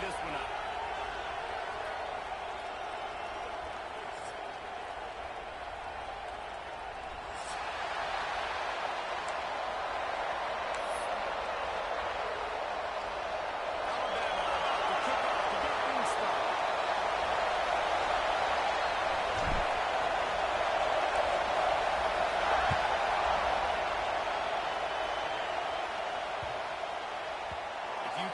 this one up.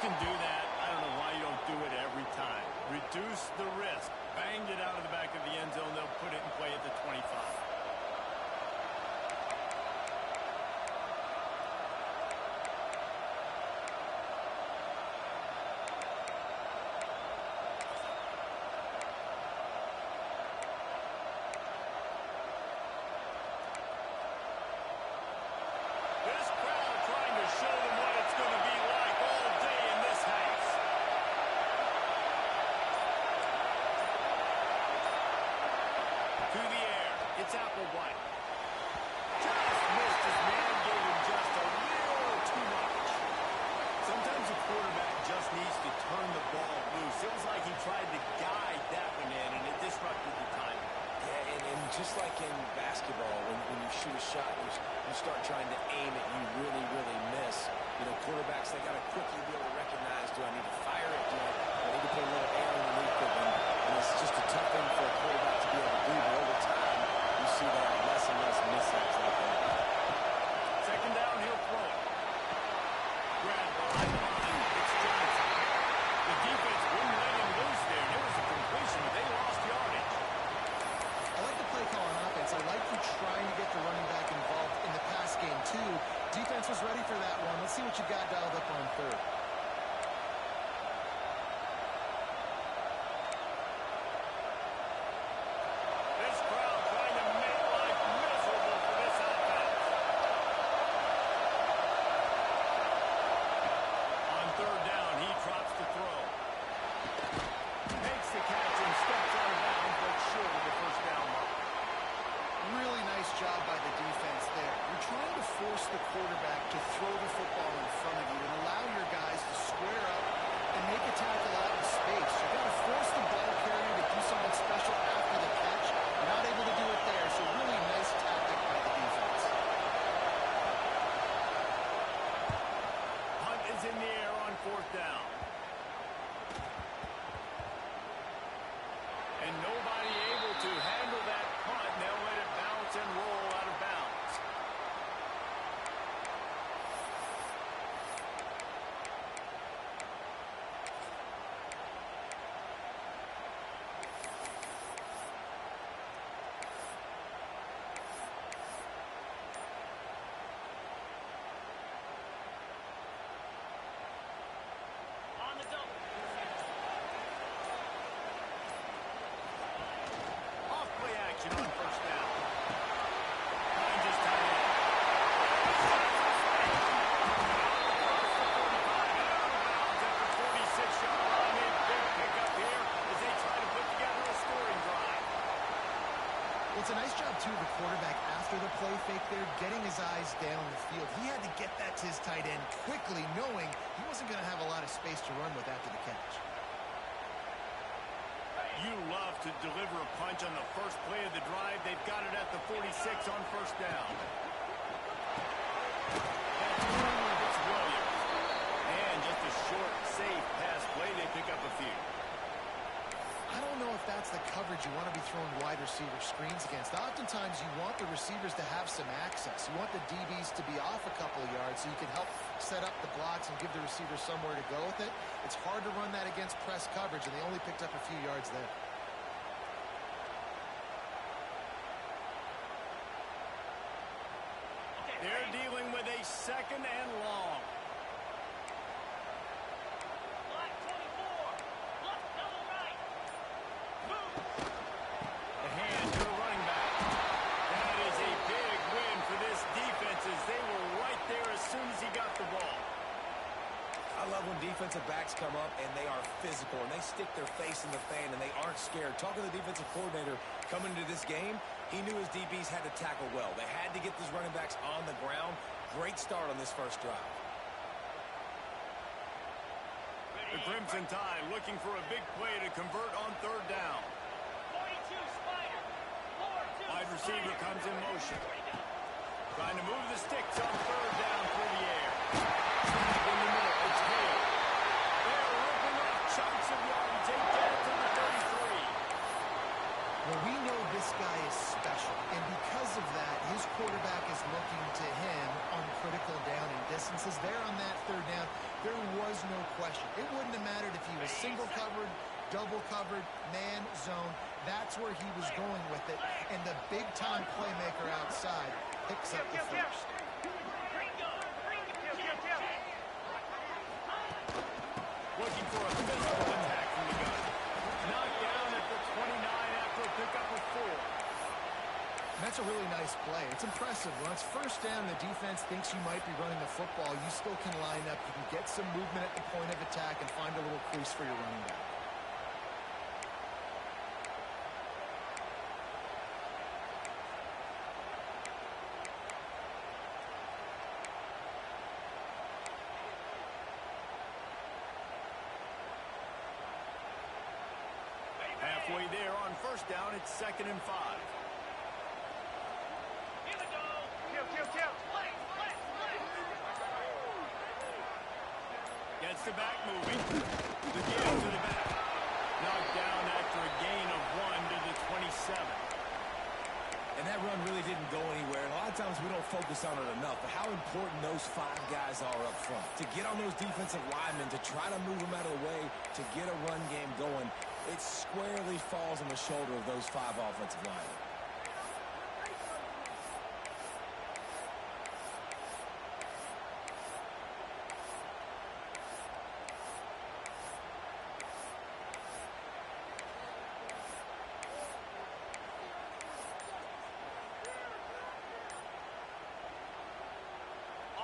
Can do that. I don't know why you don't do it every time. Reduce the risk. Banged it out of the back of the end zone. They'll put it in play at the 25. This crowd trying to show them what it's going to be like all day in this house. To the air. It's Applewhite. Just missed his man. Gave him just a little too much. Sometimes a quarterback just needs to turn the ball loose. It was like he tried to guide that one in, and it disrupted the timing. Yeah, and just like in basketball, when you shoot a shot, you start trying to aim it, you really, really miss. You know, quarterbacks, they got to quickly be able to recognize, do I need to fire it? Do I need to put a little air underneath it? And it's just a tough thing for a quarterback to be able to do, but over time, you see that less and less mishaps like that. Second down, he'll throw it. Grab behind the line. It's Johnson. The defense wouldn't let him loose there. It was a completion, but they lost yardage. I like the play call on offense. I like you trying to get the running back involved in the pass game, too. Defense was ready for that one. Let's see what you got dialed up on third. This crowd trying to make life miserable for this offense. On third down, he drops the throw. Makes the catch and steps out of bounds, but short of the first down mark. Really nice job by the defense there. You're trying to force the quarterback to throw the football in front of you and allow your guys to square up and make a tackle out in space. You've got to force the ball carrier to do something special after the catch. You're not able to do it there, so really nice tactic by the defense. Hunt is in the air on fourth down. And nobody able to handle that punt. They'll let it bounce and roll out of bounds. On the double. Off-play action on first down. Finds his tight end. At the 46-yard line, a big pickup here as they try to put together a scoring drive. Well, it's a nice job, too, of the quarterback after the play fake there, getting his eyes down the field. He had to get that to his tight end quickly, knowing he wasn't going to have a lot of space to run with after the catch. You love to deliver a punch on the first play of the drive. They've got it at the 46 on first down. It's Williams. And just a short, safe pass play. They pick up a few. I don't know if that's the coverage you want to be throwing wide receiver screens against. Oftentimes, you want the receivers to have some access. You want the DBs to be off a couple of yards so you can help set up the blocks and give the receivers somewhere to go with it. It's hard to run that against press coverage, and they only picked up a few yards there. They're dealing with a second and long. The hand to the running back. That is a big win for this defense as they were right there as soon as he got the ball. I love when defensive backs come up and they are physical and they stick their face in the fan and they aren't scared. Talking to the defensive coordinator coming into this game, he knew his DBs had to tackle well. They had to get these running backs on the ground. Great start on this first drive. The Crimson Tide looking for a big play to convert on third down. Wide receiver comes in motion. Trying to move the sticks on third down through the air. Snap in the middle. It's Hale. They're ripping off chunks of yardage. They get it to the 33. Well, we know this guy is special, and because of that, his quarterback is looking to him on critical down and distances. There on that third down, there was no question. It wouldn't have mattered if he was single covered, double covered, man, zone. That's where he was going with it, and the big-time playmaker outside picks up the first. Looking for a physical attack from the gun. Knocked down at the 29 after a pickup of 4. That's a really nice play. It's impressive. When it's first down, the defense thinks you might be running the football. You still can line up. You can get some movement at the point of attack and find a little crease for your running back. Halfway there on first down, it's 2nd and 5. Gets the back moving. The give to the back. Knocked down after a gain of 1 to the 27. And that run really didn't go anywhere. And a lot of times we don't focus on it enough. But how important those 5 guys are up front. To get on those defensive linemen, to try to move them out of the way, to get a run game going, it squarely falls on the shoulder of those 5 offensive linemen.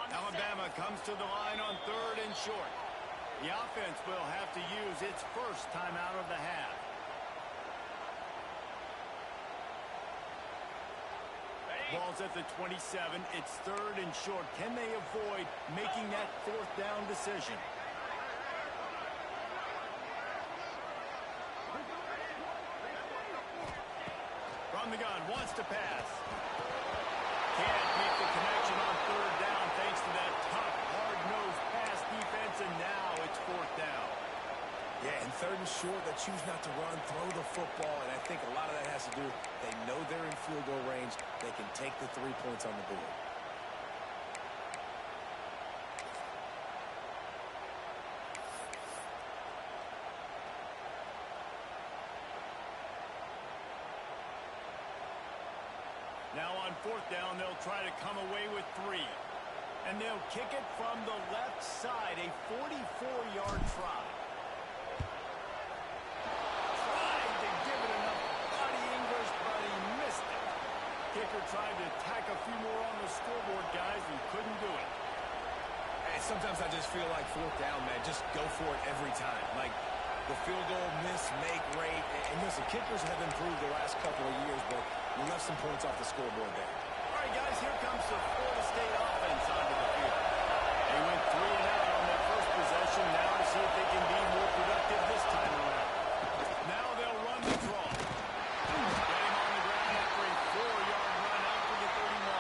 Alabama comes to the line on 3rd and short. The offense will have to use its first timeout of the half. Ball's at the 27. It's 3rd and short. Can they avoid making that 4th down decision? From the gun, wants to pass. Can't make the connection on 3rd down thanks to that tough, hard-nosed pass defense, and now it's 4th down. Yeah, and 3rd and short, they choose not to run, throw the football, and I think a lot of that has to do, they know they're in field goal range, they can take the 3 points on the board. Now on 4th down, they'll try to come away with 3. And they'll kick it from the left side, a 44-yard try. Tried to give it enough body English, but he missed it. Kicker tried to tack a few more on the scoreboard, guys, and couldn't do it. And sometimes I just feel like 4th down, man, just go for it every time. Like, the field goal miss, make rate. And listen, kickers have improved the last couple of years, but you left some points off the scoreboard there. All right, guys, here comes the Florida State offense onto the field. They went 3 and out on their first possession. Now to see if they can be more productive this time around. Now they'll run the draw. Get him on the ground after a 4-yard run out to the 31.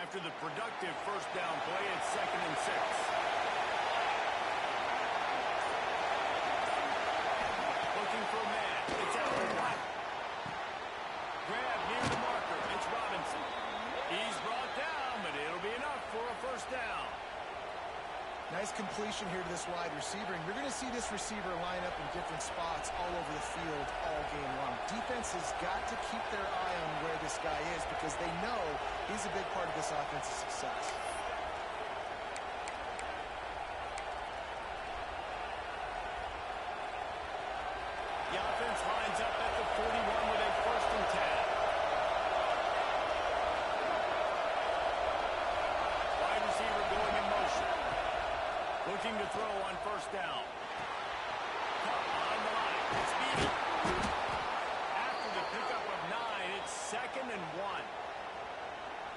After the productive first down play, it's 2nd and 6. Looking for a man. It's out to Watt. Grab near the marker. It's Robinson. He's brought down, but it'll be enough for a first down. Nice completion here to this wide receiver, and you're going to see this receiver line up in different spots all over the field all game long. Defense has got to keep their eye on where this guy is because they know he's a big part of this offense's success. The offense lines up at the 41 with a 1st and 10. Wide receiver going in motion. Looking to throw on first down. Caught on the line. It's speedy. After the pickup of 9, it's 2nd and 1.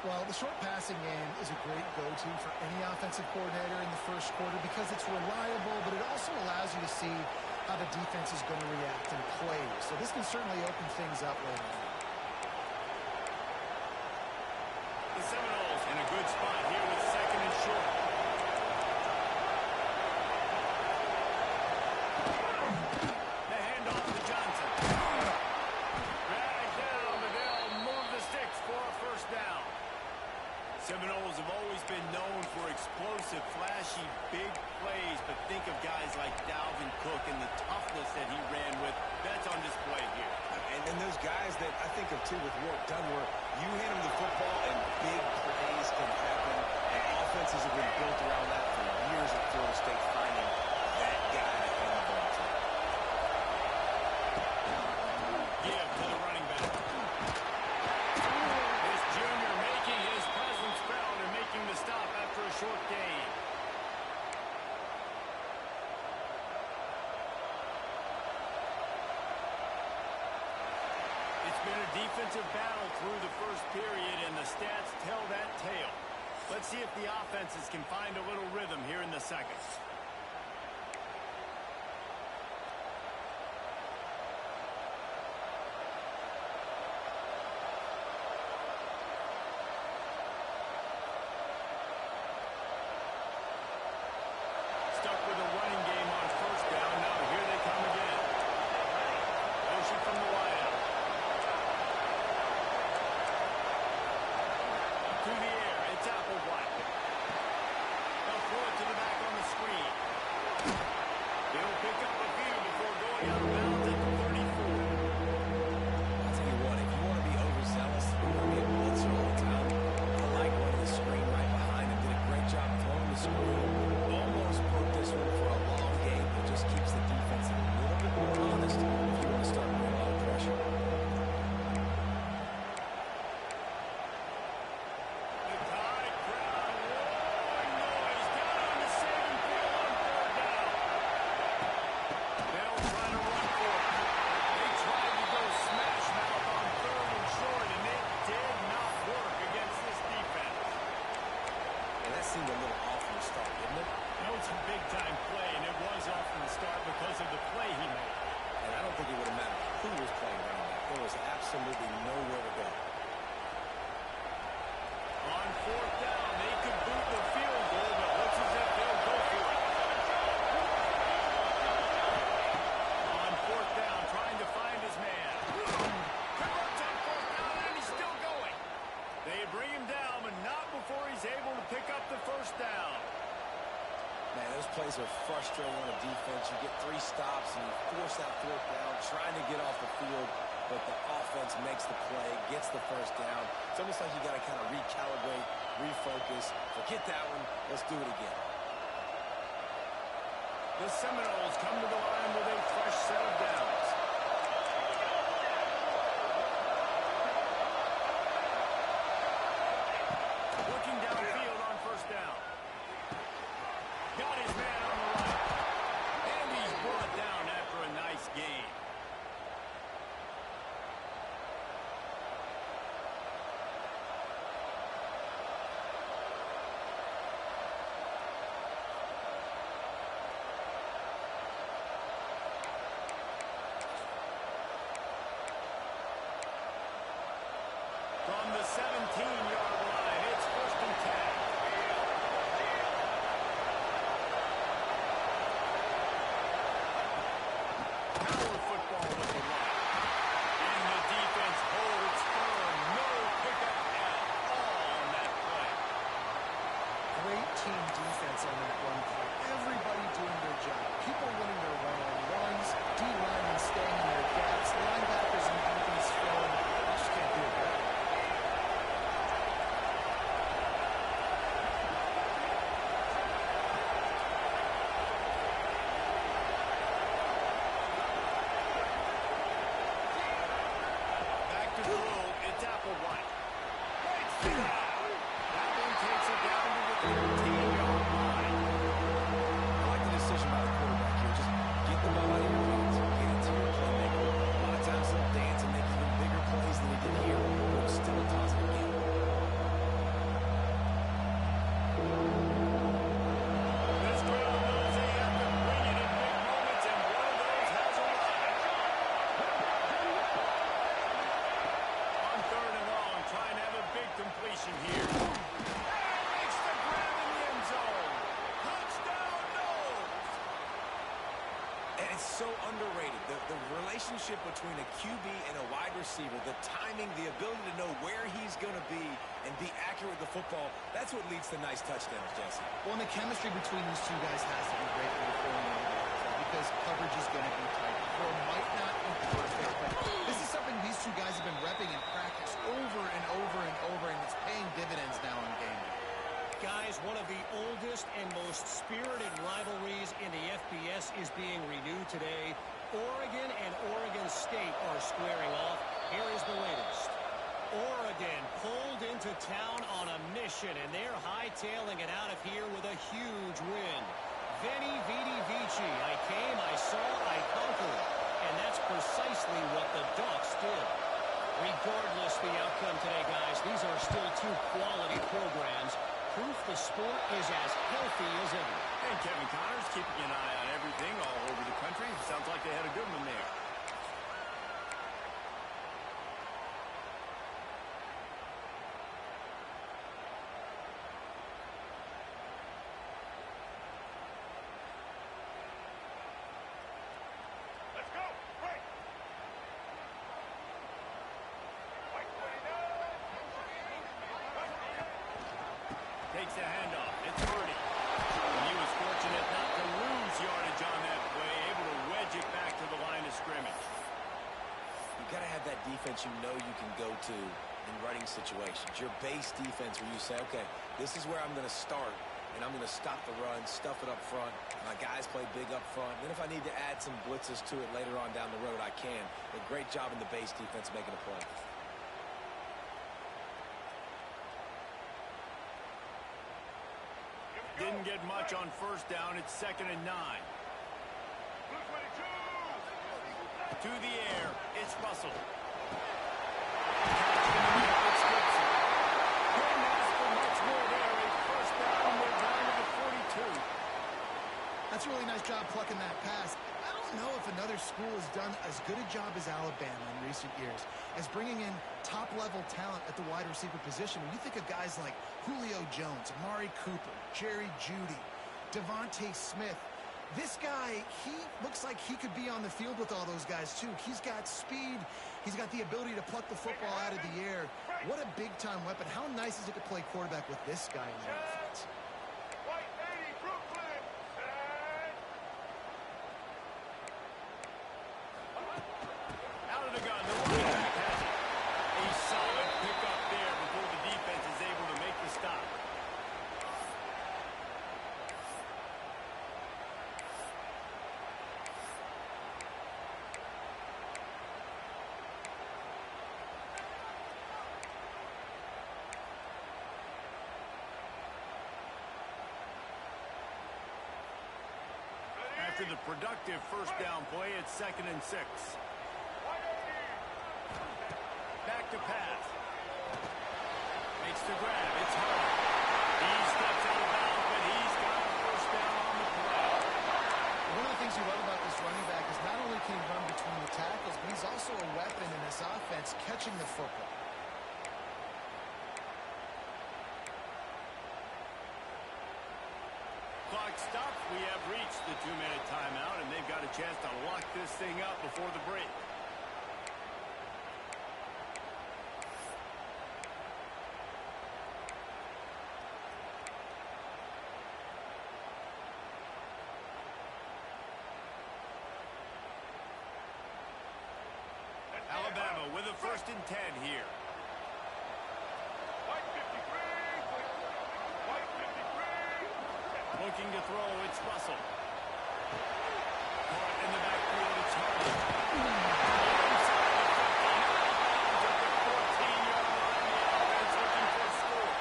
Well, the short passing game is a great go-to for any offensive coordinator in the first quarter because it's reliable, but it also allows you to see how the defense is going to react and play. So this can certainly open things up later on. The Seminoles in a good spot here with 2nd and short. The handoff to Johnson. Drag down, but they'll move the sticks for a first down. Seminoles have always been known for explosive, flashy, big plays, but think of guys like Dalvin Cook and the toughness that he ran with. That's on display here. And then those guys that I think of, too, with Warwick Dunmore, you hand them the football and big plays can happen. And offenses have been built around that for years at Florida State, finding that guy to hand the ball to. Give to the running back. This junior making his presence felt and making the stop after a short gain. It's been a defensive battle through the first period, and the stats tell that tale. Let's see if the offenses can find a little rhythm here in the second. Stuck with a running game on first down. Now here they come again. Motion from the wideout. To the air. It's Applewhite. They'll throw it to the back on the screen. He'll pick up a few before going out of bounds at the 34. I'll tell you what, if you want to be overzealous, you want to be a blitzer all the time, I like running the screen right behind him. Did a great job throwing the screen. Almost broke this one for a long game, but just keeps the defense a little bit more honest if you want to start putting a lot of pressure. The Tide crowd roaring noise down on the 7th field on 3rd down. They'll try to run for it. They tried to go smash mouth on 3rd and short, and it did not work against this defense. And that seemed a little off from the start, didn't it? No, it's a big-time play, and it was off from the start because of the play he made. And I don't think it would have mattered who was playing running back. There was absolutely nowhere to go. On 4th down, they could boot the field goal, but looks as if they'll go for it. On 4th down, trying to find his man. Converts on 4th down, and he's still going. They bring him down, but not before he's able to pick up the first down. Man, those plays are frustrating on a defense. You get 3 stops and you force that 4th down, trying to get off the field, but the offense makes the play, gets the first down. It's almost like you got to kind of recalibrate, refocus. Forget that one. Let's do it again. The Seminoles come to the line with a fresh set of downs. Looking downfield on first down. Got his man on the right. And he's brought down after a nice gain. From the 17-yard line, it's 1st team defense on that run play. Everybody doing their job. People winning their one-on-ones, D-linemen staying in their gaps, linebackers and DBs filling. You just can't do it better. Back to throw. It's Applewhite. That one takes it down to the 13-yard line. I like the decision by the quarterback here. Just get the ball out of your hands. Get it to your playmaker. A lot of times he'll dance and make even bigger plays than he did here, but it was still a positive game. This crowd knows they have to bring it in big moments, and one of those has arrived. On 3rd and long, trying to have a big completion here. Makes the grab in the end zone. Touchdown, Knowles. And it's so underrated. The relationship between a QB and a wide receiver, the timing, the ability to know where he's going to be and be accurate with the football, that's what leads to nice touchdowns, Jesse. Well, and the chemistry between these two guys has to be great when you're throwing in the because coverage is going to be tight. The throw might not be perfect, but this is something these two guys have been repping in practice over and over and over, and it's paying dividends now in game day. Guys, one of the oldest and most spirited rivalries in the FBS is being renewed today. Oregon and Oregon State are squaring off. Here is the latest. Oregon pulled into town on a mission, and they're hightailing it out of here with a huge win. Veni, vidi, vici. I came, I saw, I conquered. And that's precisely what the Ducks did. Regardless the outcome today, guys, these are still two quality programs. Proof the sport is as healthy as ever. And Kevin Connors keeping an eye on everything all over the country. Sounds like they had a good one there. Let's go. Right. Takes the handoff. It's Purdy. And he was fortunate not to lose yardage on that play, able to wedge it back to the line of scrimmage. You've got to have that defense you know you can go to in running situations. Your base defense where you say, okay, this is where I'm going to start, and I'm going to stop the run, stuff it up front. My guys play big up front. Then if I need to add some blitzes to it later on down the road, I can. A great job in the base defense making a play. Didn't get much on first down. It's 2nd and 9. To the air. It's Russell. Couldn't ask for much more there. A first down. We're down to the 42. That's a really nice job plucking that pass. I don't know if another school has done as good a job as Alabama in recent years as bringing in top-level talent at the wide receiver position. When you think of guys like Julio Jones, Amari Cooper, Jerry Jeudy, Devontae Smith, this guy, he looks like he could be on the field with all those guys, too. He's got speed. He's got the ability to pluck the football out of the air. What a big-time weapon. How nice is it to play quarterback with this guy in the offense? Out of the gun. The running back has it. A solid pickup there before the defense is able to make the stop. After the productive first down play, it's 2nd and 6. Back to pass. Makes the grab. It's hard. He steps out of bounds, but he's got a first down on the play. One of the things you love about this running back is not only can he run between the tackles, but he's also a weapon in this offense catching the football. Clock stops. We have reached the 2-minute timeout, and they've got a chance to lock this thing up before the break. 10 here. Looking to throw, it's Russell. Caught in the backfield, it's Hardy. Inside the 50, at the 14-yard line, the offense looking for a score.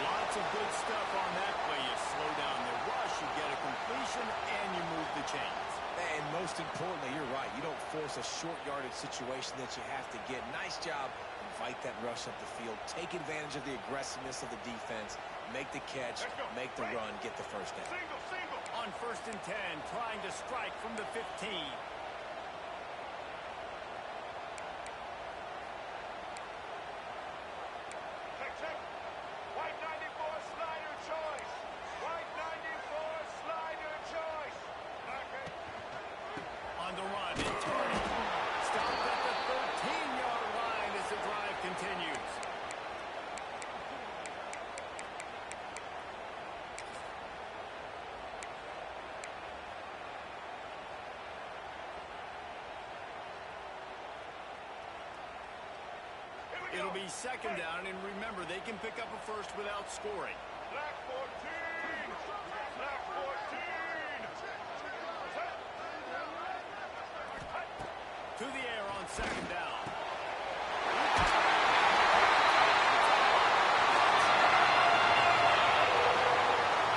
Lots of good stuff on that play. You slow down the rush, you get a completion, and you move the chains. And most importantly, you're right. You don't force a short yardage situation that you have to get. Nice job. Invite that rush up the field. Take advantage of the aggressiveness of the defense. Make the catch. Make the run. Get the first down. On 1st and 10, trying to strike from the 15. White 94 slider choice. White 94 slider choice. On the run, it's Hardy. Stopped at the 13-yard line as the drive continues. It'll be 2nd down, and remember, they can pick up a first without scoring. Black 14. Black 14. To the air on 2nd down.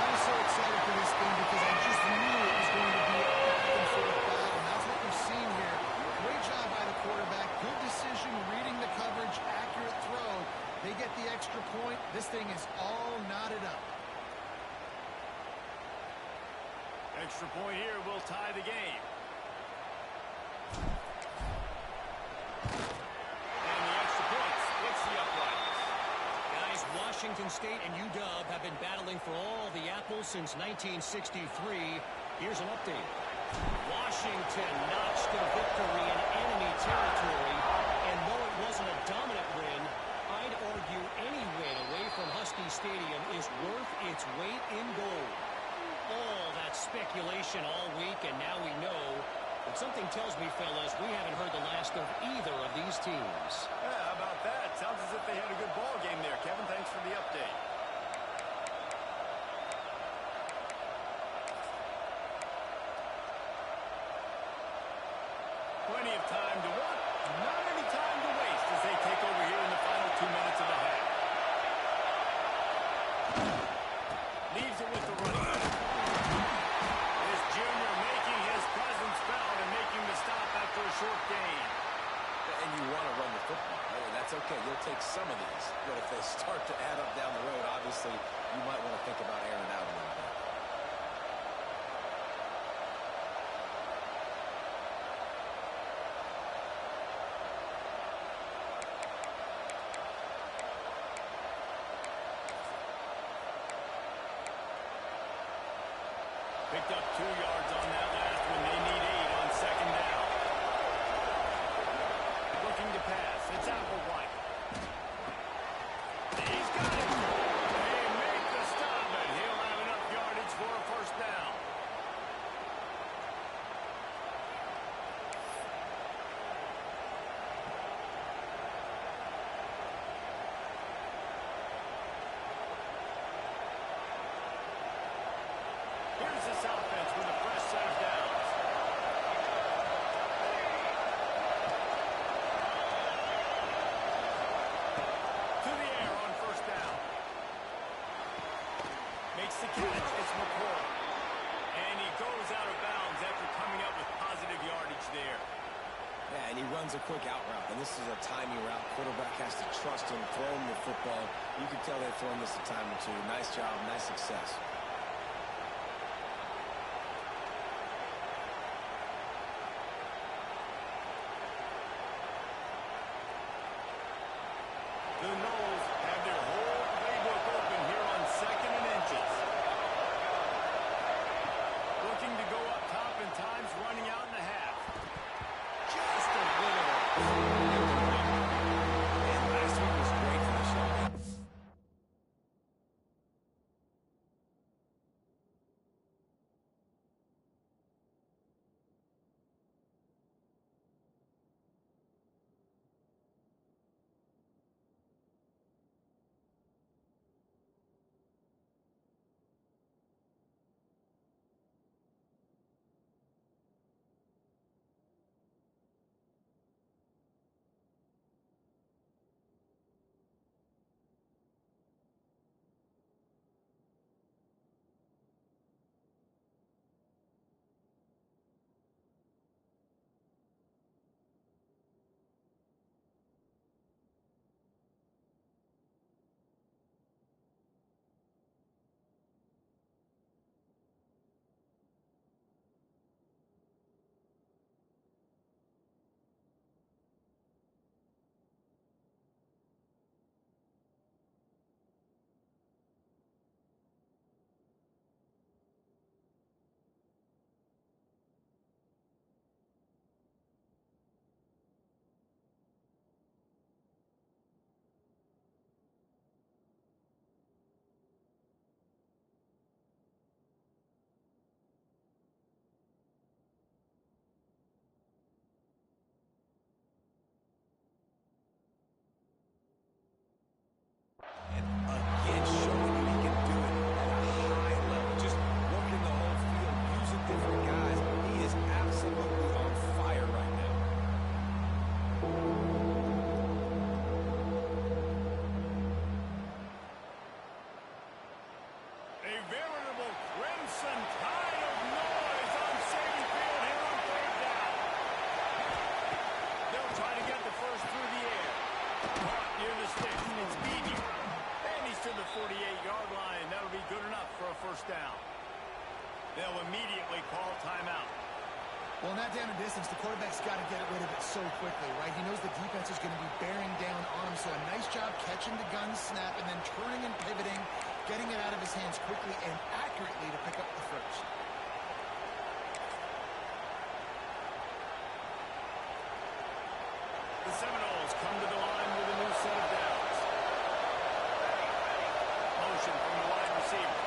I'm so excited for this thing because I just knew it was going to be a back-and-forth battle, and that's what we've seen here. Great job by the quarterback. Good decision, reading the coverage, accurate throw. They get the extra point. This thing is all knotted up. Extra point here will tie the game. And the extra point splits the uprights. Guys, Washington State and UW have been battling for all the apples since 1963. Here's an update. Washington notched a victory in enemy territory, and though it wasn't a dominant win, I'd argue any win away from Husky Stadium is worth its weight in gold. All that speculation all week, and now we know. But something tells me, fellas, we haven't heard the last of either of these teams. Yeah, how about that? Sounds as if they had a good ball game there, Kevin. Thanks for the update. Plenty of time to what? Not any time to waste as they take over here in the final 2 minutes of the half. Leaves it with the running back. This junior making his presence felt and making the stop after a short gain. And you want to run the football. That's okay. You'll take some of these. But if they start to add up down the road, obviously, you might want to think about airing out a little bit. Picked up 2 yards on that last one. They need 8 on 2nd down. Looking to pass. It's Applewhite. He's got it. They make the stop, and he'll have enough yardage for a first down. Here's this offense with a fresh set of downs. To the air on 1st down. Makes the catch. It's McCoy. And he goes out of bounds after coming up with positive yardage there. Yeah, and he runs a quick out route, and this is a timing route. Quarterback has to trust him, throw him the football. You can tell they've thrown this a time or two. Nice job, nice success. The Noles have their whole playbook open here on 2nd and inches. Looking to go up top in times, running out in the half. Just a little. And last week was great for the show. near the sticks. It's Beebe. And he's to the 48-yard line. That'll be good enough for a first down. They'll immediately call timeout. Well, in that down and distance, the quarterback's got to get rid of it so quickly, right? He knows the defense is going to be bearing down on him, so a nice job catching the gun snap and then turning and pivoting, getting it out of his hands quickly and accurately to pick up the first. The Seminoles come to the line with a new set of downs. Motion from the wide receiver.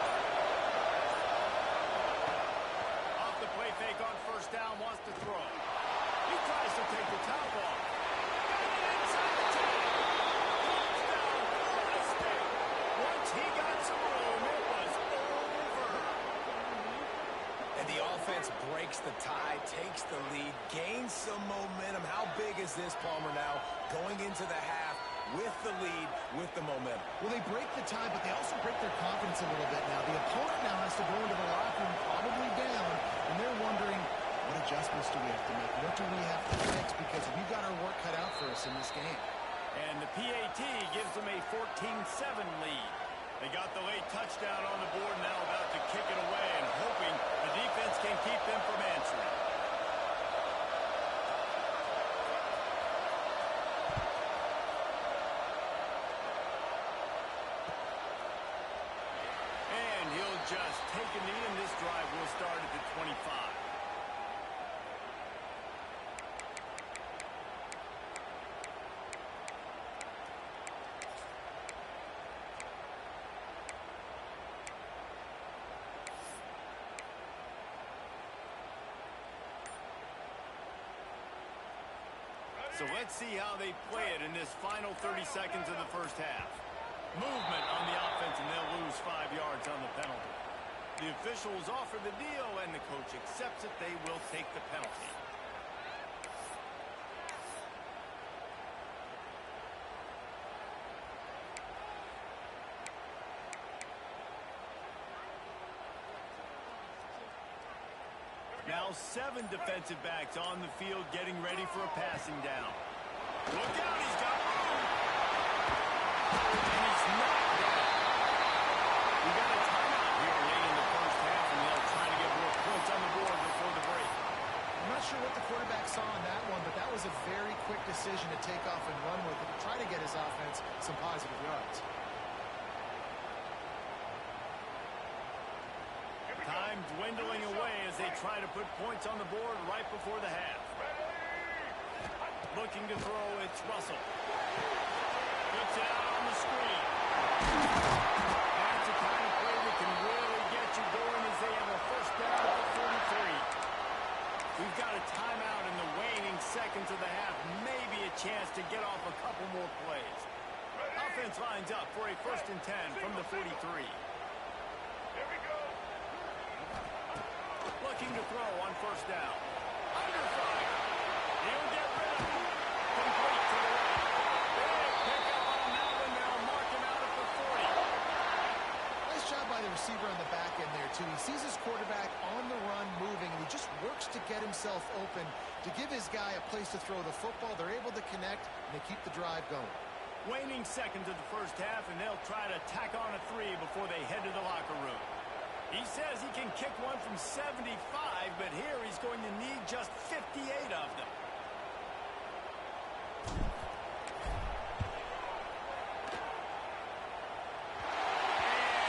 Off the play fake on first down, wants to throw. He tries to take the top off. Got it inside the 10. Touchdown, Florida State. Once he got some room, it was over. And the offense breaks the tie, takes the lead, gains some momentum. How big is this, Palmer, now going into the half with the lead, with the momentum? Well, they break the tie, but they also break their confidence a little bit now. The opponent now has to go into the locker room probably down, and they're wondering, what adjustments do we have to make? What do we have to fix? Because we've got our work cut out for us in this game. And the PAT gives them a 14-7 lead. They got the late touchdown on the board, now about to kick it away and hoping the defense can keep them from answering. And he'll just take a knee, and this drive will start at the 25. So let's see how they play it in this final 30 seconds of the first half. Movement on the offense, and they'll lose 5 yards on the penalty. The officials offer the deal, and the coach accepts it. They will take the penalty. Now 7 defensive backs on the field getting ready for a passing down. Look out, he's got room. And he's knocked down. We got a timeout here late in the first half, and they'll try to get more points on the board before the break. I'm not sure what the quarterback saw on that one, but that was a very quick decision to take off and run with it to try to get his offense some positive yards. Time dwindling away as they try to put points on the board right before the half. Looking to throw, it's Russell. Puts it out on the screen. That's the kind of play that can really get you going as they have a first down at the 43. We've got a timeout in the waning seconds of the half. Maybe a chance to get off a couple more plays. Offense lines up for a 1st and 10 from the 43. Looking to throw on first down. Under fire. He'll get rid of it. Complete to the right. Big pickup on that one. They'll mark him out at the 40. Nice job by the receiver on the back end there, too. He sees his quarterback on the run moving, and he just works to get himself open to give his guy a place to throw the football. They're able to connect, and they keep the drive going. Waning seconds of the first half, and they'll try to tack on a 3 before they head to the locker room. He says he can kick one from 75, but here he's going to need just 58 of them.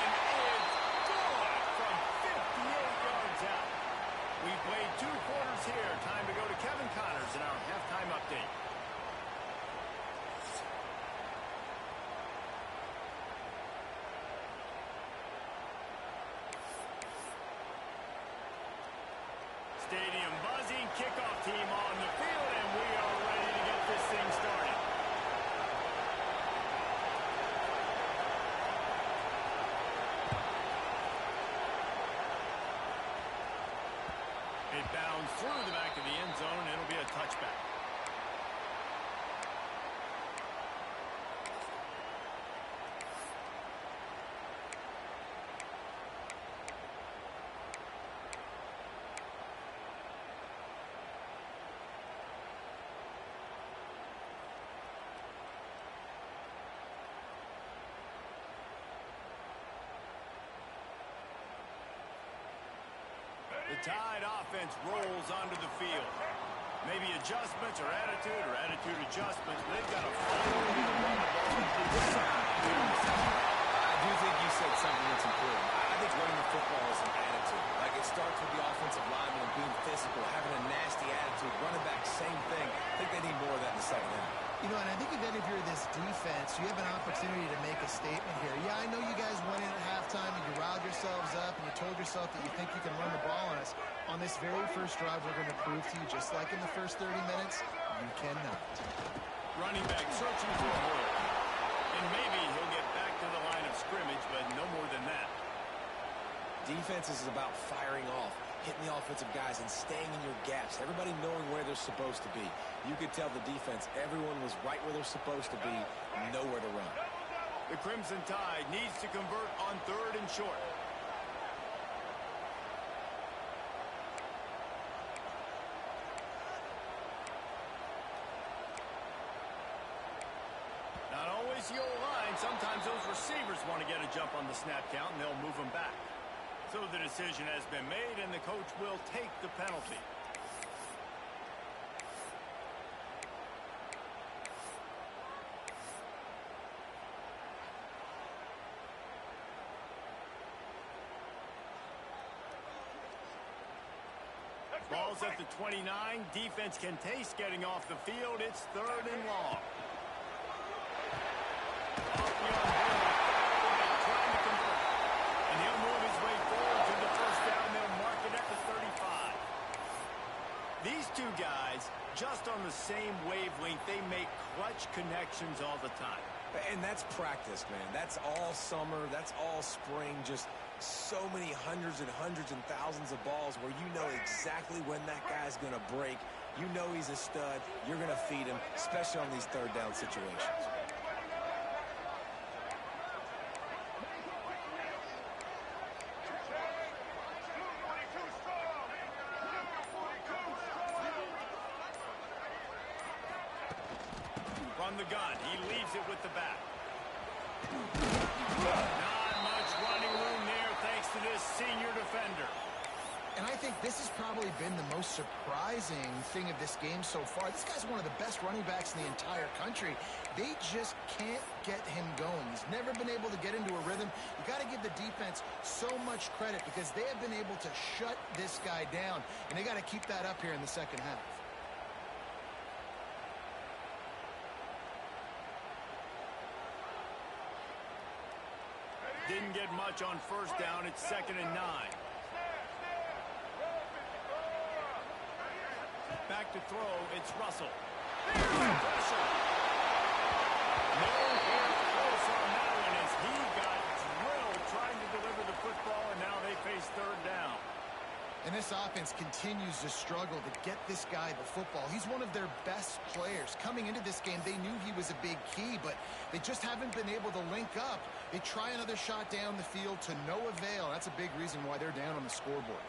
And it's good from 58 yards out. We've played 2 quarters here. Time to go to Kevin Connors in our halftime update. Stadium buzzing, kickoff team on the field. Tide offense rolls onto the field. Maybe adjustments or attitude adjustments. They've got to follow the run the ball. I do think you said something that's important. I think running the football is an attitude. Like, it starts with the offensive lineman and being physical, having a nasty attitude. Running back, same thing. I think they need more of that in the second half. You know, and I think even if you're this defense, you have an opportunity to make a statement here. Yeah, I know you guys went in at halftime and you riled yourselves up and you told yourself that you think you can run the ball on us. On this very first drive, we're going to prove to you, just like in the first 30 minutes, you cannot. Running back searching for a hole. And maybe he'll get back to the line of scrimmage, but no more than that. Defense is about firing off, hitting the offensive guys, and staying in your gaps. Everybody knowing where they're supposed to be. You could tell the defense, everyone was right where they're supposed to be, nowhere to run. The Crimson Tide needs to convert on 3rd and short. Not always the O-line. Sometimes those receivers want to get a jump on the snap count, and they'll move them back. So the decision has been made, and the coach will take the penalty. Ball's at the 29. Defense can taste getting off the field. It's 3rd and long. Off the trying to convert. And he'll move his way forward to the first down. They'll mark it at the 35. These two guys, just on the same wavelength, they make clutch connections all the time. And that's practice, man. That's all summer. That's all spring. Just so many hundreds and thousands of balls where you know exactly when that guy's going to break. You know he's a stud. You're going to feed him, especially on these 3rd down situations. From the gun, he leaves it with the back. Not much running room there thanks to this senior defender. And I think this has probably been the most surprising thing of this game so far. This guy's one of the best running backs in the entire country. They just can't get him going. He's never been able to get into a rhythm. You got to give the defense so much credit because they have been able to shut this guy down, and they got to keep that up here in the second half. Didn't get much on 1st down. It's 2nd and 9. Back to throw. It's Russell. Pressure. No hair close on that one as he got drilled trying to deliver the football, and now they face 3rd down. And this offense continues to struggle to get this guy the football. He's one of their best players. Coming into this game, they knew he was a big key, but they just haven't been able to link up. They try another shot down the field to no avail. That's a big reason why they're down on the scoreboard.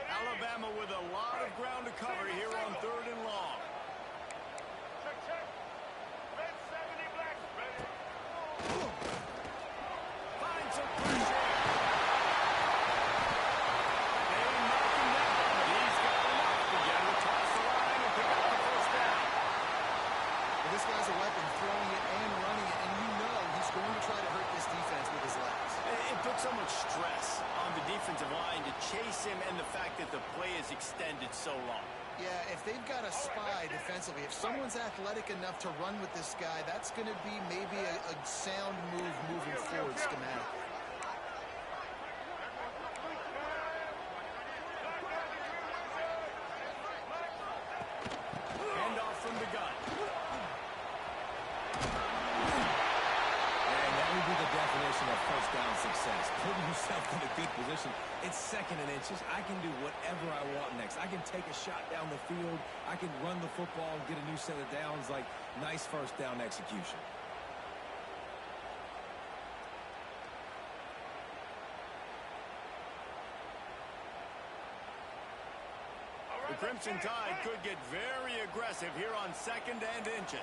Alabama with a lot of ground to cover here on 3rd and long. Finds some pressure. They knock him down, but he's got enough to get him across the line and pick up the first down. Well, this guy's a weapon, throwing it and running it, and you know he's going to try to hurt this defense with his legs. It puts so much stress on the defensive line to chase him and the fact that the play is extended so long. Yeah, if they've got a spy defensively, if someone's athletic enough to run with this guy, that's going to be maybe a sound move moving forward schematically. Handoff from the gun. And that would be the definition of 1st down success. Putting yourself in a good position. It's 2nd and inches. I can do whatever I want next. I can take a shot down the field. I can run the football and get a new set of downs. Like, nice 1st down execution. The Crimson Tide could get very aggressive here on 2nd and inches.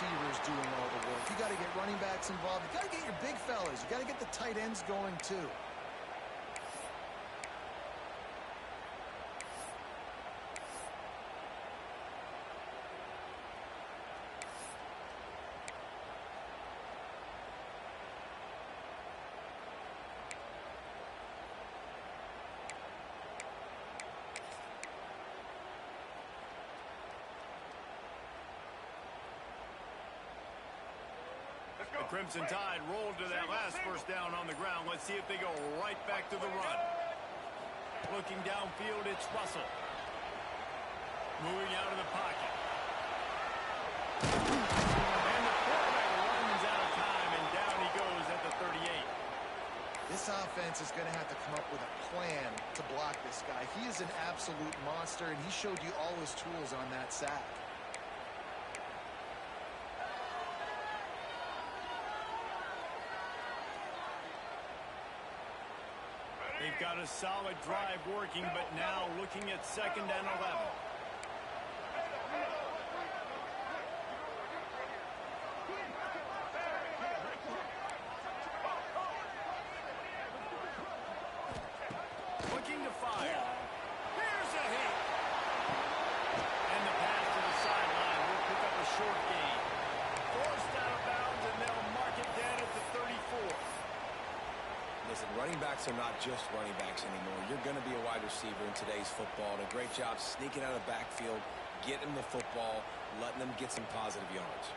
receivers doing all the work. You got to get running backs involved. You got to get your big fellas. You got to get the tight ends going too. The Crimson Tide rolled to that last first down on the ground. Let's see if they go right back to the run. Looking downfield, it's Russell. Moving out of the pocket. And the quarterback runs out of time, and down he goes at the 38. This offense is going to have to come up with a plan to block this guy. He is an absolute monster, and he showed you all his tools on that sack. They've got a solid drive working, but now looking at 2nd and 11. Looking to fire. Here's a hit. And the pass to the sideline will pick up a short gain. Forced out of bounds, and they'll mark it down at the 34. Listen, running backs are not just running backs anymore. You're going to be a wide receiver in today's football. And a great job sneaking out of the backfield, getting them the football, letting them get some positive yards.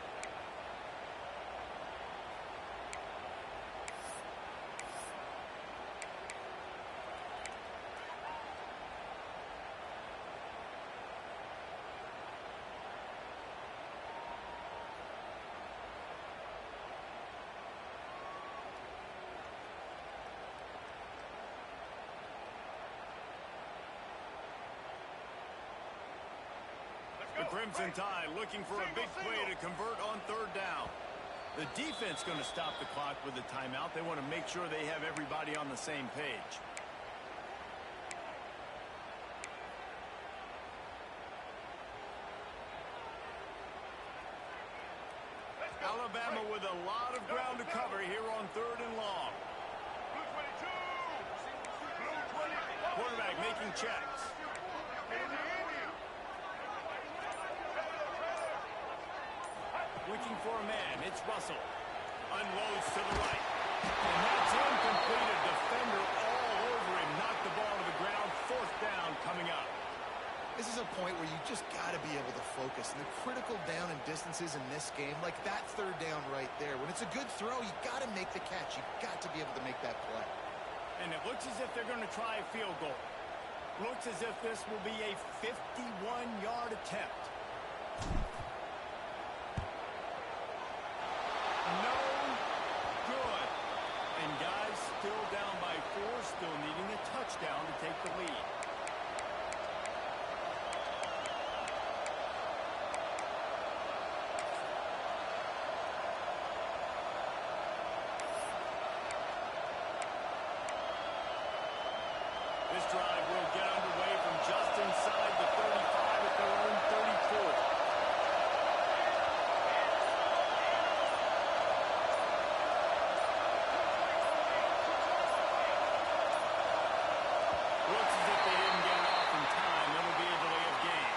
The Crimson Tide looking for a big play to convert on 3rd down. The defense going to stop the clock with a timeout. They want to make sure they have everybody on the same page. Alabama with a lot of ground to cover here on 3rd and long. Quarterback making checks. Looking for a man. It's Russell. Unloads to the right. And that's incomplete. A defender all over him. Knocked the ball to the ground. 4th down coming up. This is a point where you just got to be able to focus. And the critical down and distances in this game, like that 3rd down right there, when it's a good throw, you got to make the catch. You got to be able to make that play. And it looks as if they're going to try a field goal. Looks as if this will be a 51-yard attempt. No good. And guys still down by 4, still needing a touchdown to take the lead. This drive will get underway from just inside the 35 at their own 34. Looks as if they didn't get it off in time. It'll be a delay of game.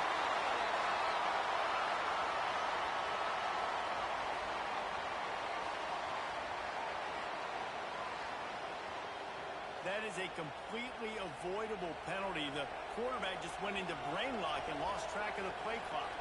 That is a completely avoidable penalty. The quarterback just went into brain lock and lost track of the play clock.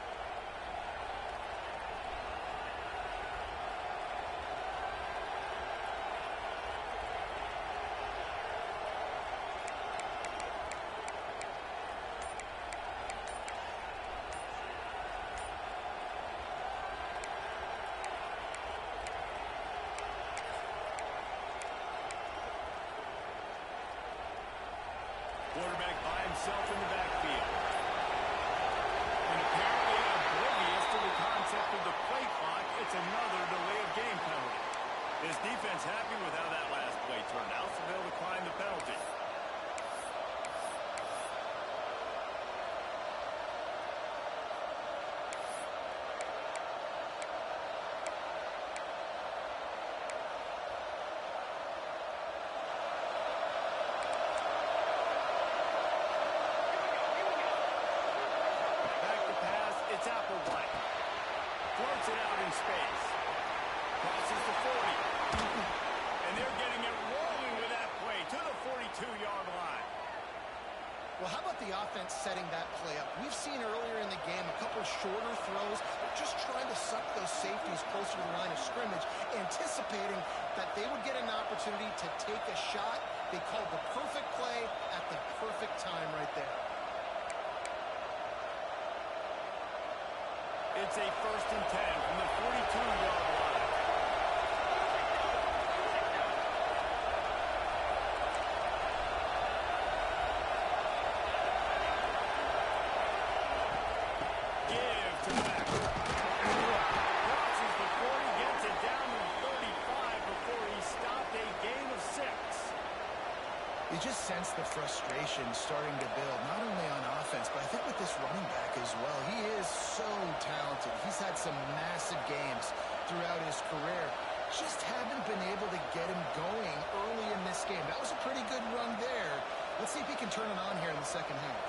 Quarterback by himself in the backfield. And apparently oblivious to the concept of the play clock, it's another delay of game penalty. This defense happy with how that last play turned out, so they'll decline the penalty. space. Crosses the 40. And they're getting it rolling with that play to the 42-yard line. Well, how about the offense setting that play up? We've seen earlier in the game a couple shorter throws, just trying to suck those safeties closer to the line of scrimmage, anticipating that they would get an opportunity to take a shot. They called the perfect play at the perfect time right there. It's a 1st and 10 from the 42-yard line. You just sense the frustration starting to build, not only on offense, but I think with this running back as well. He is so talented. He's had some massive games throughout his career. Just haven't been able to get him going early in this game. That was a pretty good run there. Let's see if he can turn it on here in the second half.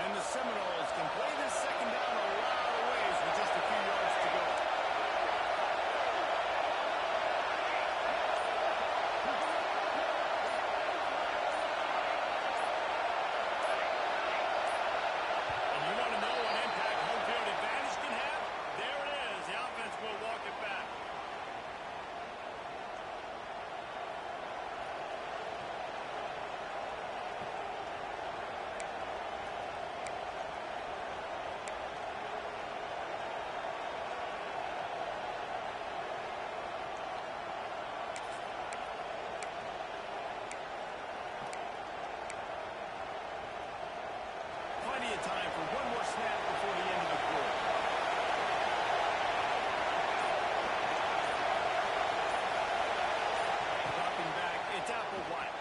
And the Seminoles can play this second down a lot of ways with just a few yards to go. Time for one more snap before the end of the quarter. Dropping back, it's Applewhite.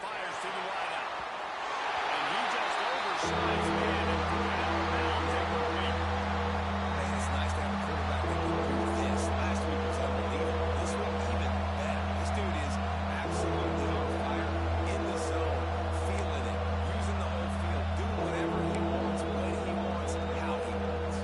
Fires to the wideout. And he just overshines man and threw it out of bounds at complete. Man, it's nice to have a quarterback that can do this. Last week was unbelievable. This week even better. This dude is absolutely on fire, in the zone, feeling it, using the whole field, doing whatever he wants, when he wants, and how he wants.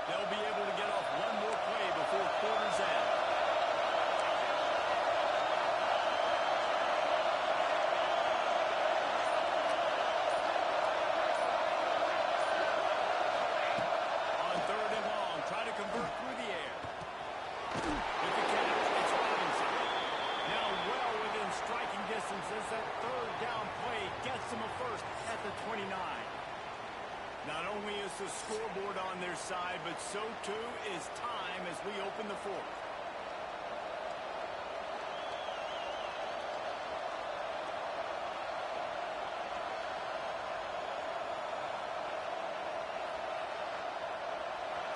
They'll be able to get off one more play before quarter's end. On 3rd and long, try to convert through the air. With the catch, it's Robinson. Now well within striking distance as that 3rd down play gets him a first at the 29. Not only is the scoreboard on their side, but so too is time as we open the 4th.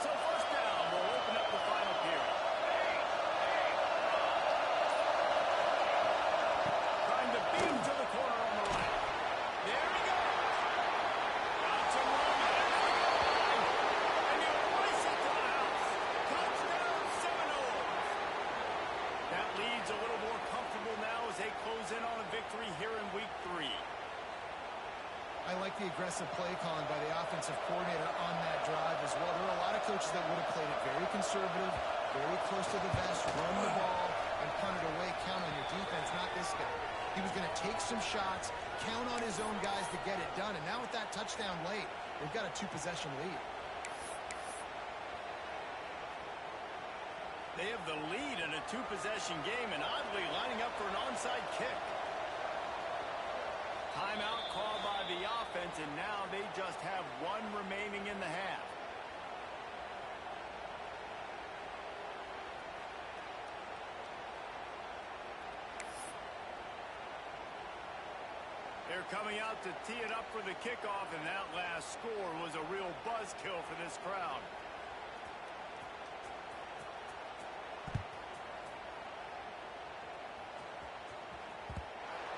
So 1st down will open up the final period. Trying to beat him to the corner on the right. There he goes. Got some room at the goal. And he'll place it to the house. Touchdown Seminoles. That lead's a little more comfortable now as they close in on a victory here in week 3. I like the aggressive play calling by the offensive coordinator on that drive as well. There are a lot of coaches that would have played it very conservative, very close to the vest, run the ball, and punt it away. Count on your defense, not this guy. He was going to take some shots, count on his own guys to get it done. And now with that touchdown late, they've got a 2-possession lead. They have the lead in a 2-possession game and oddly lining up for an onside kick. Timeout called by the offense, and now they just have one remaining in the half. They're coming out to tee it up for the kickoff, and that last score was a real buzzkill for this crowd.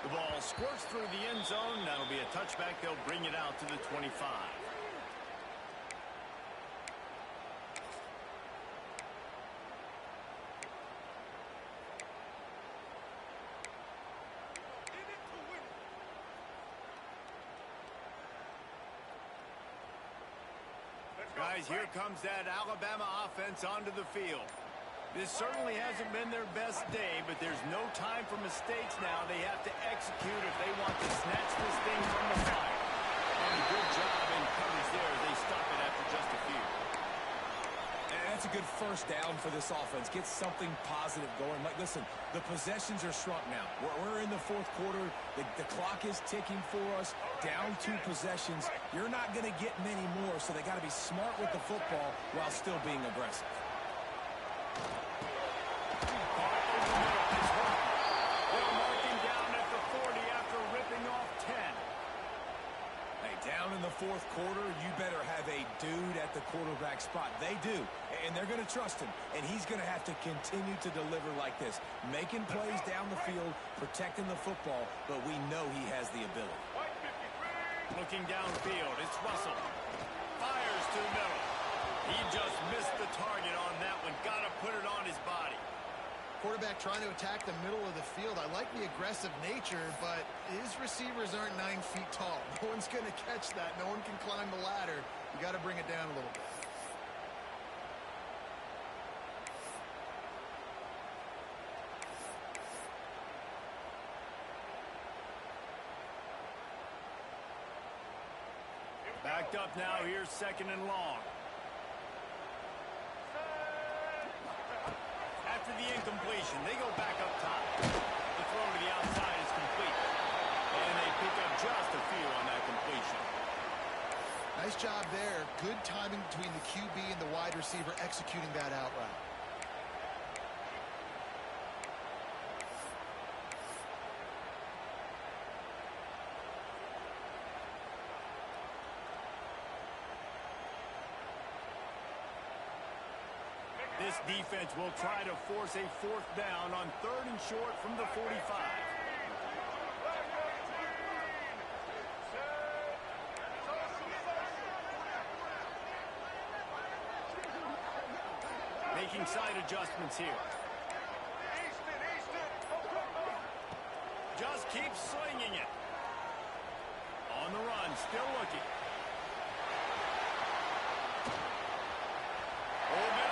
The ball squirts through the end zone. That'll be a touchback. They'll bring it out to the 25. Guys, here comes that Alabama offense onto the field. This certainly hasn't been their best day, but there's no time for mistakes now. They have to execute if they want to snatch this thing from the fire. And a good job in coverage there. They stop it after just a few. And that's a good first down for this offense. Get something positive going. Like, listen, the possessions are shrunk now. We're in the fourth quarter. The clock is ticking for us. Down 2 possessions. You're not going to get many more, so they got to be smart with the football while still being aggressive. They'll mark him down at the 40 after ripping off 10. Hey, down in the fourth quarter, you better have a dude at the quarterback spot. They do, and they're going to trust him, and he's going to have to continue to deliver like this, making plays down the field, protecting the football, but we know he has the ability. Looking downfield, it's Russell. Fires to the middle. He just missed the target on that one. Got to put it on his body. Quarterback trying to attack the middle of the field. I like the aggressive nature, but his receivers aren't 9 feet tall. No one's going to catch that. No one can climb the ladder. You got to bring it down a little bit. Backed up now. Here's 2nd and long. After the incompletion, they go back up top. The throw to the outside is complete. And they pick up just a few on that completion. Nice job there. Good timing between the QB and the wide receiver executing that out route. This defense will try to force a 4th down on 3rd and short from the 45. Making side adjustments here. Just keep slinging it. On the run, still looking. Oh, man.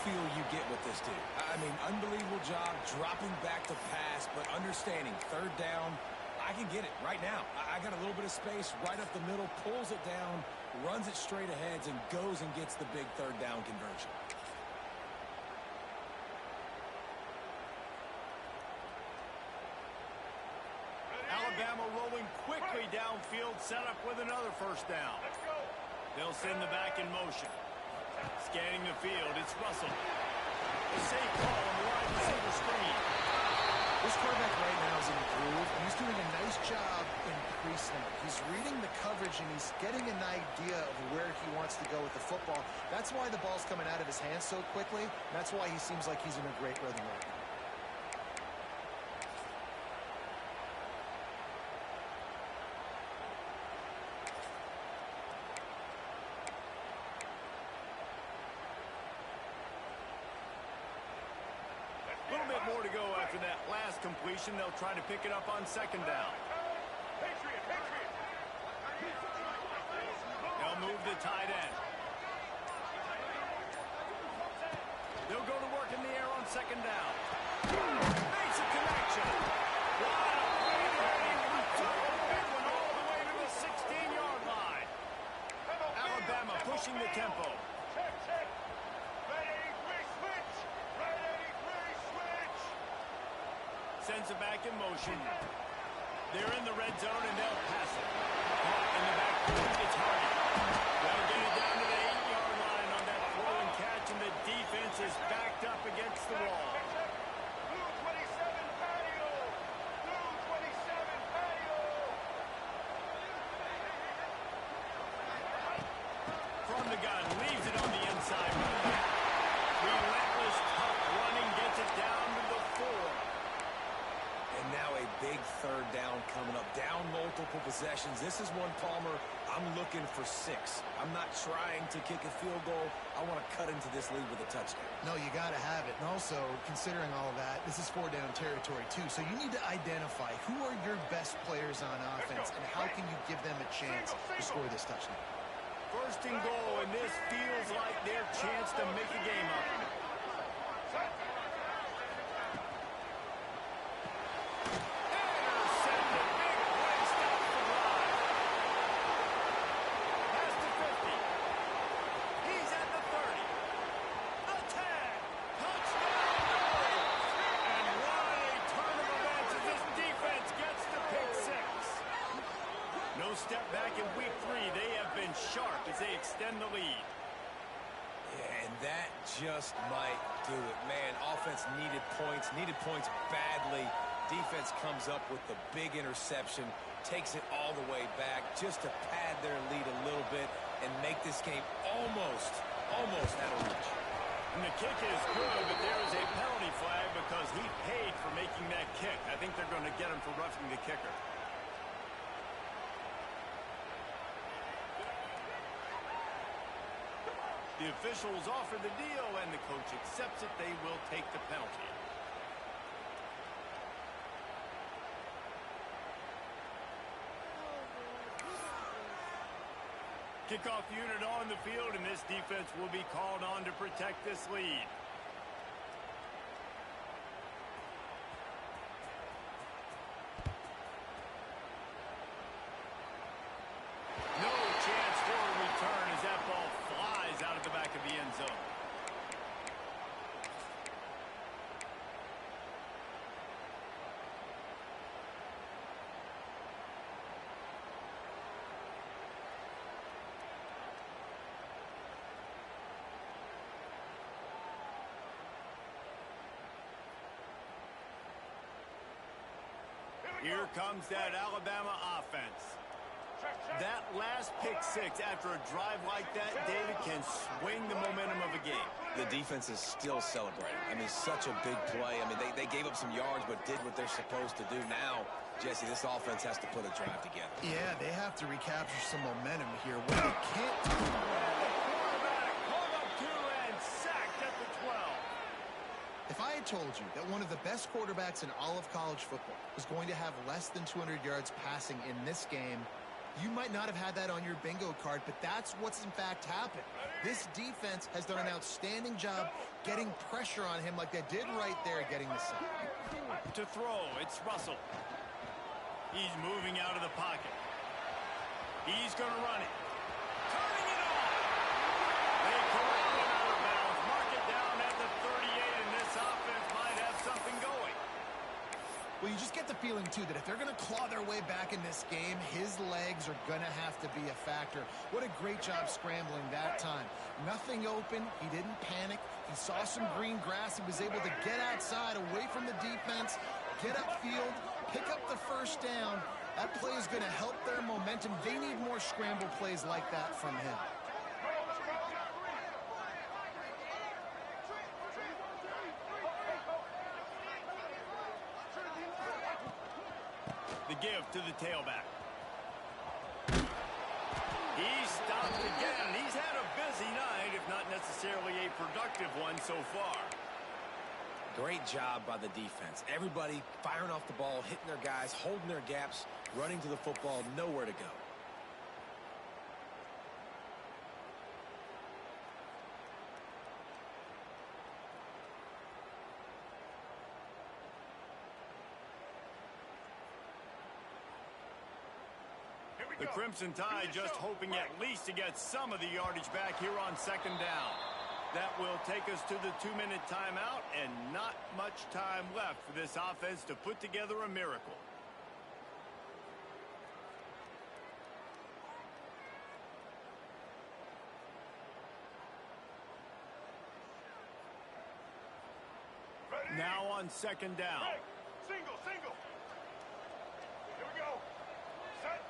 Feel you get with this dude. I mean, unbelievable job dropping back to pass, but understanding 3rd down, I can get it right now. I got a little bit of space right up the middle, pulls it down, runs it straight ahead, and goes and gets the big 3rd down conversion. Alabama rolling quickly downfield, set up with another 1st down. They'll send the back in motion. Scanning the field, it's Russell. A safe call on the wide receiver screen. This quarterback right now is in a groove, and he's doing a nice job in pre-snap. He's reading the coverage, and he's getting an idea of where he wants to go with the football. That's why the ball's coming out of his hands so quickly. That's why he seems like he's in a great rhythm right now. A little bit more to go after that last completion. They'll try to pick it up on 2nd down. They'll move the tight end. They'll go to work in the air on 2nd down. Makes a connection. What a play there. A big one all the way to the 16-yard line. Alabama pushing the tempo. Sends it back in motion. They're in the red zone, and they'll pass it. Caught in the backfield, it's Hardy. They'll get it down to the 8-yard line on that throw and catch, and the defense is backed up against the wall. From the gun, leaves it on the inside. Relentless, tough running, gets it down to the 4. And now a big 3rd down coming up. Down multiple possessions. This is one, Palmer, I'm looking for 6. I'm not trying to kick a field goal. I want to cut into this lead with a touchdown. No, you got to have it. And also, considering all of that, this is 4-down territory, too. So you need to identify who are your best players on offense and how can you give them a chance to score this touchdown. First and goal, and this feels like their chance to make a game up. Intercepted. Big play. Stops the drive. Past the 50. He's at the 30. The 10. Touchdown. And what a turn of events as this defense gets the pick six. No step back in week 3. They have been sharp as they extend the lead. Yeah, and that just might do it. Man, offense needed points badly. Defense comes up with the big interception, takes it all the way back just to pad their lead a little bit and make this game almost out of reach. And the kick is good, but there is a penalty flag because he paid for making that kick. I think they're going to get him for roughing the kicker. The officials offer the deal, and the coach accepts it. They will take the penalty. Kickoff unit on the field, and this defense will be called on to protect this lead. No chance for a return as that ball flies out of the back of the end zone. Here comes that Alabama offense. That last pick six after a drive like that, David, can swing the momentum of a game. The defense is still celebrating. I mean, such a big play. I mean, they gave up some yards but did what they're supposed to do. Now, Jesse, this offense has to put a drive together. Yeah, they have to recapture some momentum here. What they can't do. Quarterback caught up to and sacked at the 12. If I had told you that one of the best quarterbacks in all of college football was going to have less than 200 yards passing in this game, you might not have had that on your bingo card, but that's what's in fact happened. This defense has done an outstanding job getting pressure on him like they did right there getting the sack. To throw, it's Russell. He's moving out of the pocket. He's going to run it. Turning it on. They corral him out of bounds. Mark it down at the 38, and this offense might have something going. Well, you just get the feeling, too, that if they're going to claw their way back in this game, his legs are going to have to be a factor. What a great job scrambling that time. Nothing open. He didn't panic. He saw some green grass. He was able to get outside, away from the defense, get upfield, pick up the first down. That play is going to help their momentum. They need more scramble plays like that from him. The give to the tailback. He stopped again. He's had a busy night, if not necessarily a productive one so far. Great job by the defense. Everybody firing off the ball, hitting their guys, holding their gaps, running to the football, nowhere to go. The Crimson Tide just hoping at least to get some of the yardage back here on second down. That will take us to the 2-minute timeout, and not much time left for this offense to put together a miracle. Now on second down. Single. Here we go. Set.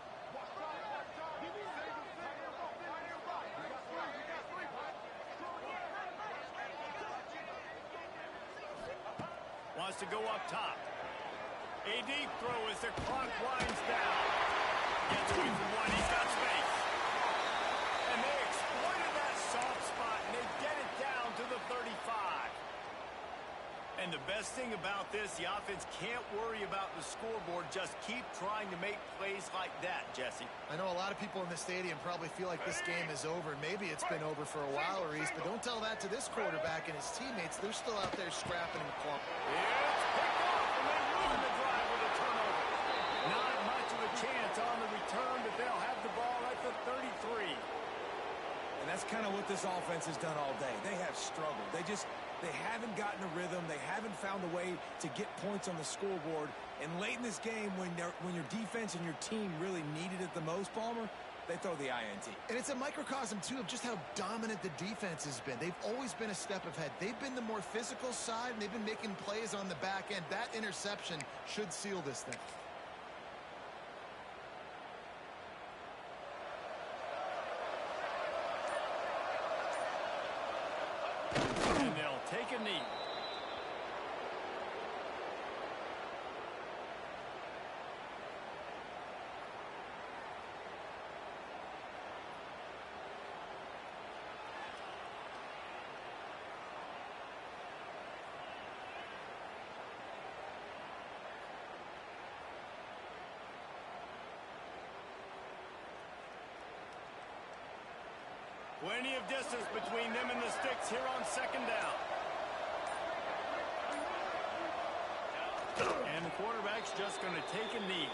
Wants to go up top. A deep throw as the clock winds down. Gets away from one. He's got space. And they exploited that soft spot, and they get it down to And the best thing about this, the offense can't worry about the scoreboard. Just keep trying to make plays like that, Jesse. I know a lot of people in the stadium probably feel like this game is over. Maybe it's been over for a while, Reese, but don't tell that to this quarterback and his teammates. They're still out there scrapping and clawing. It's picked off, and they ruin the drive with a turnover. Not much of a chance on the return, but they'll have the ball at the 33. And that's kind of what this offense has done all day. They have struggled. They haven't gotten a rhythm. They haven't found a way to get points on the scoreboard. And late in this game, when your defense and your team really needed it the most, Palmer, they throw the INT. And it's a microcosm, too, of just how dominant the defense has been. They've always been a step ahead. They've been the more physical side, and they've been making plays on the back end. That interception should seal this thing. And they'll take a knee. Plenty of distance between them and the sticks here on second down. And the quarterback's just going to take a knee.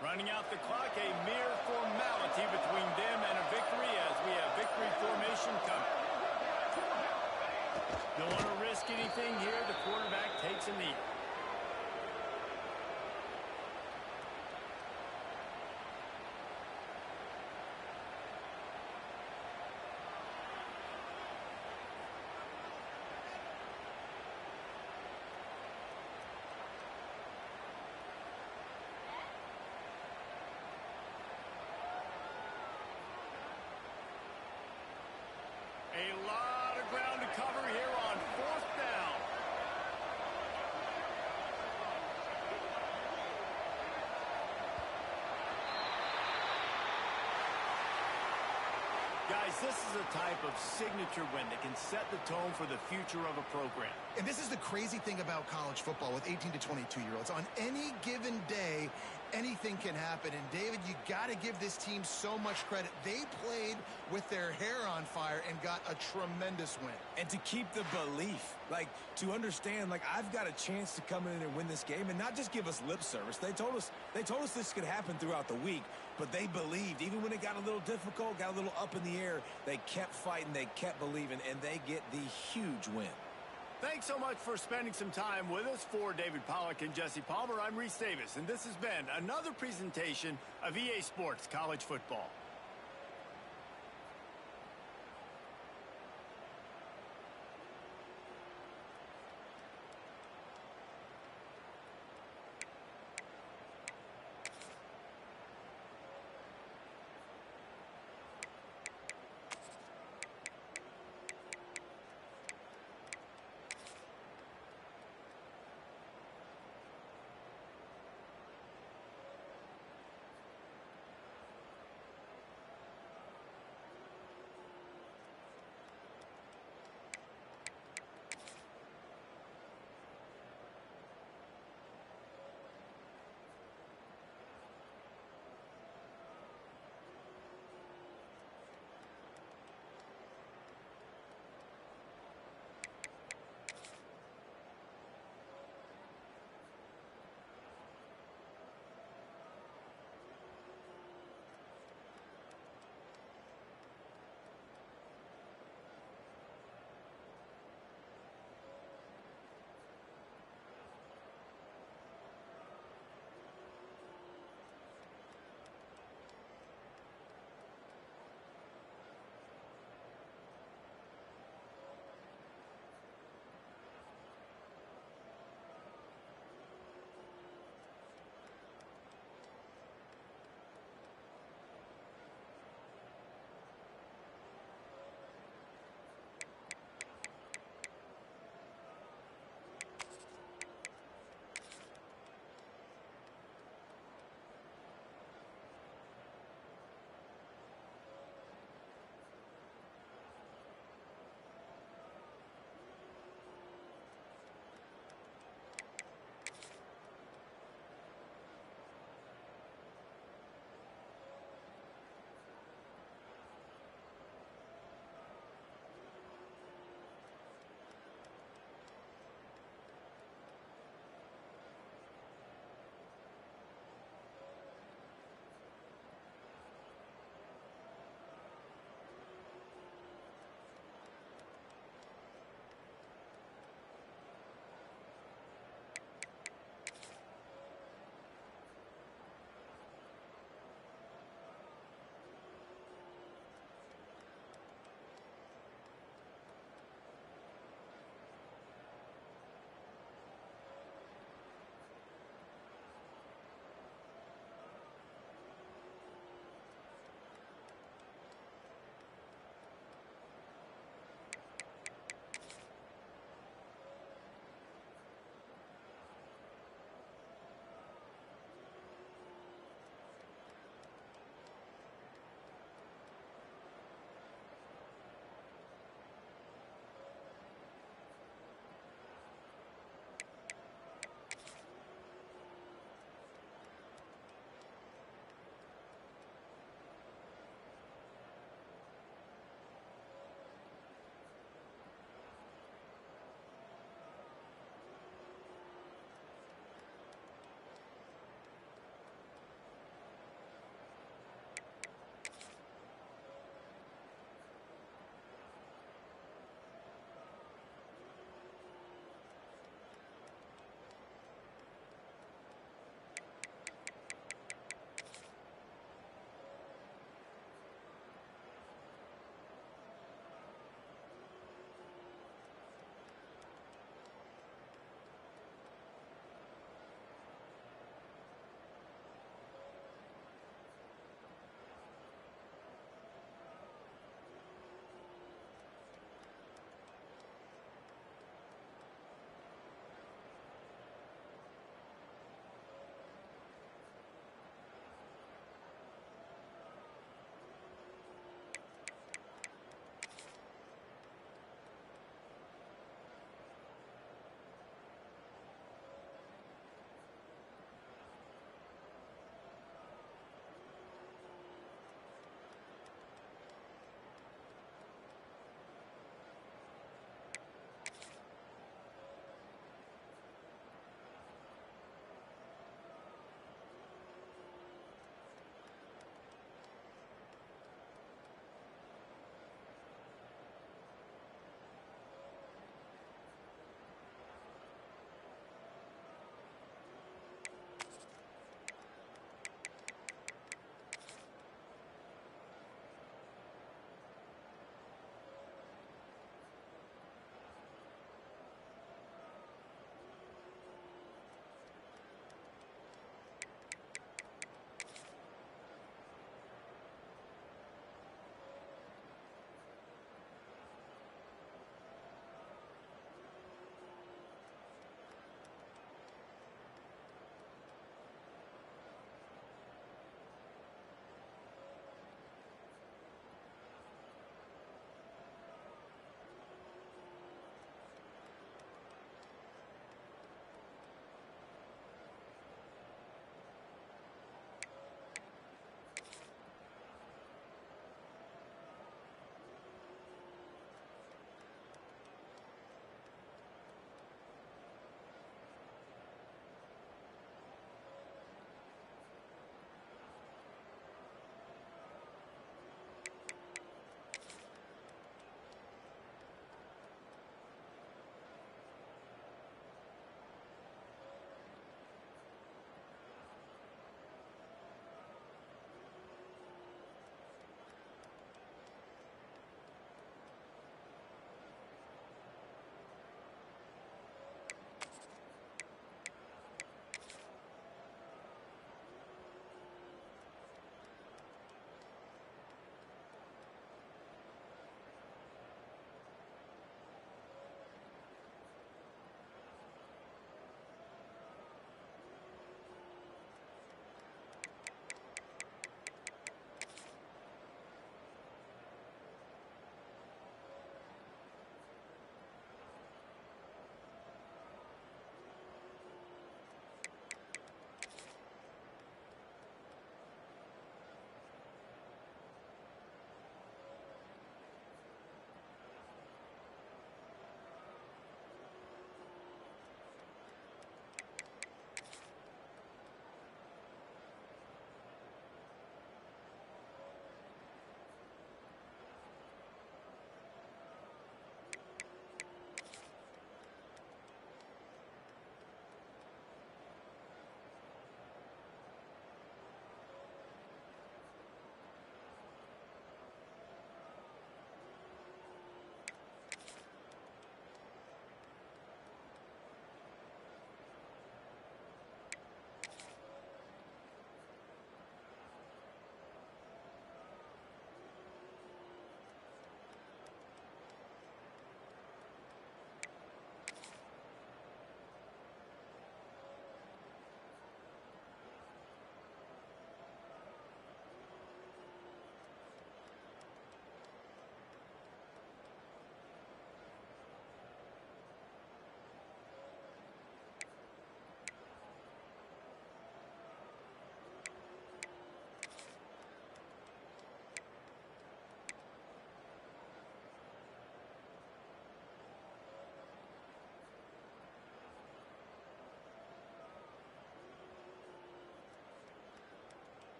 Running out the clock, a mere formality between them and a victory as we have victory formation coming. Don't want to risk anything here. The quarterback takes a knee. A lot of ground to cover here on fourth down. Guys, this is a type of signature win that can set the tone for the future of a program. And this is the crazy thing about college football with 18 to 22-year-olds. On any given day, anything can happen. And, David, you got to give this team so much credit. They played with their hair on fire and got a tremendous win. And to keep the belief, like, to understand, like, I've got a chance to come in and win this game and not just give us lip service. They told us this could happen throughout the week, but they believed. Even when it got a little difficult, got a little up in the air, they kept fighting, they kept believing, and they get the huge win. Thanks so much for spending some time with us. For David Pollack and Jesse Palmer, I'm Reese Davis, and this has been another presentation of EA Sports College Football.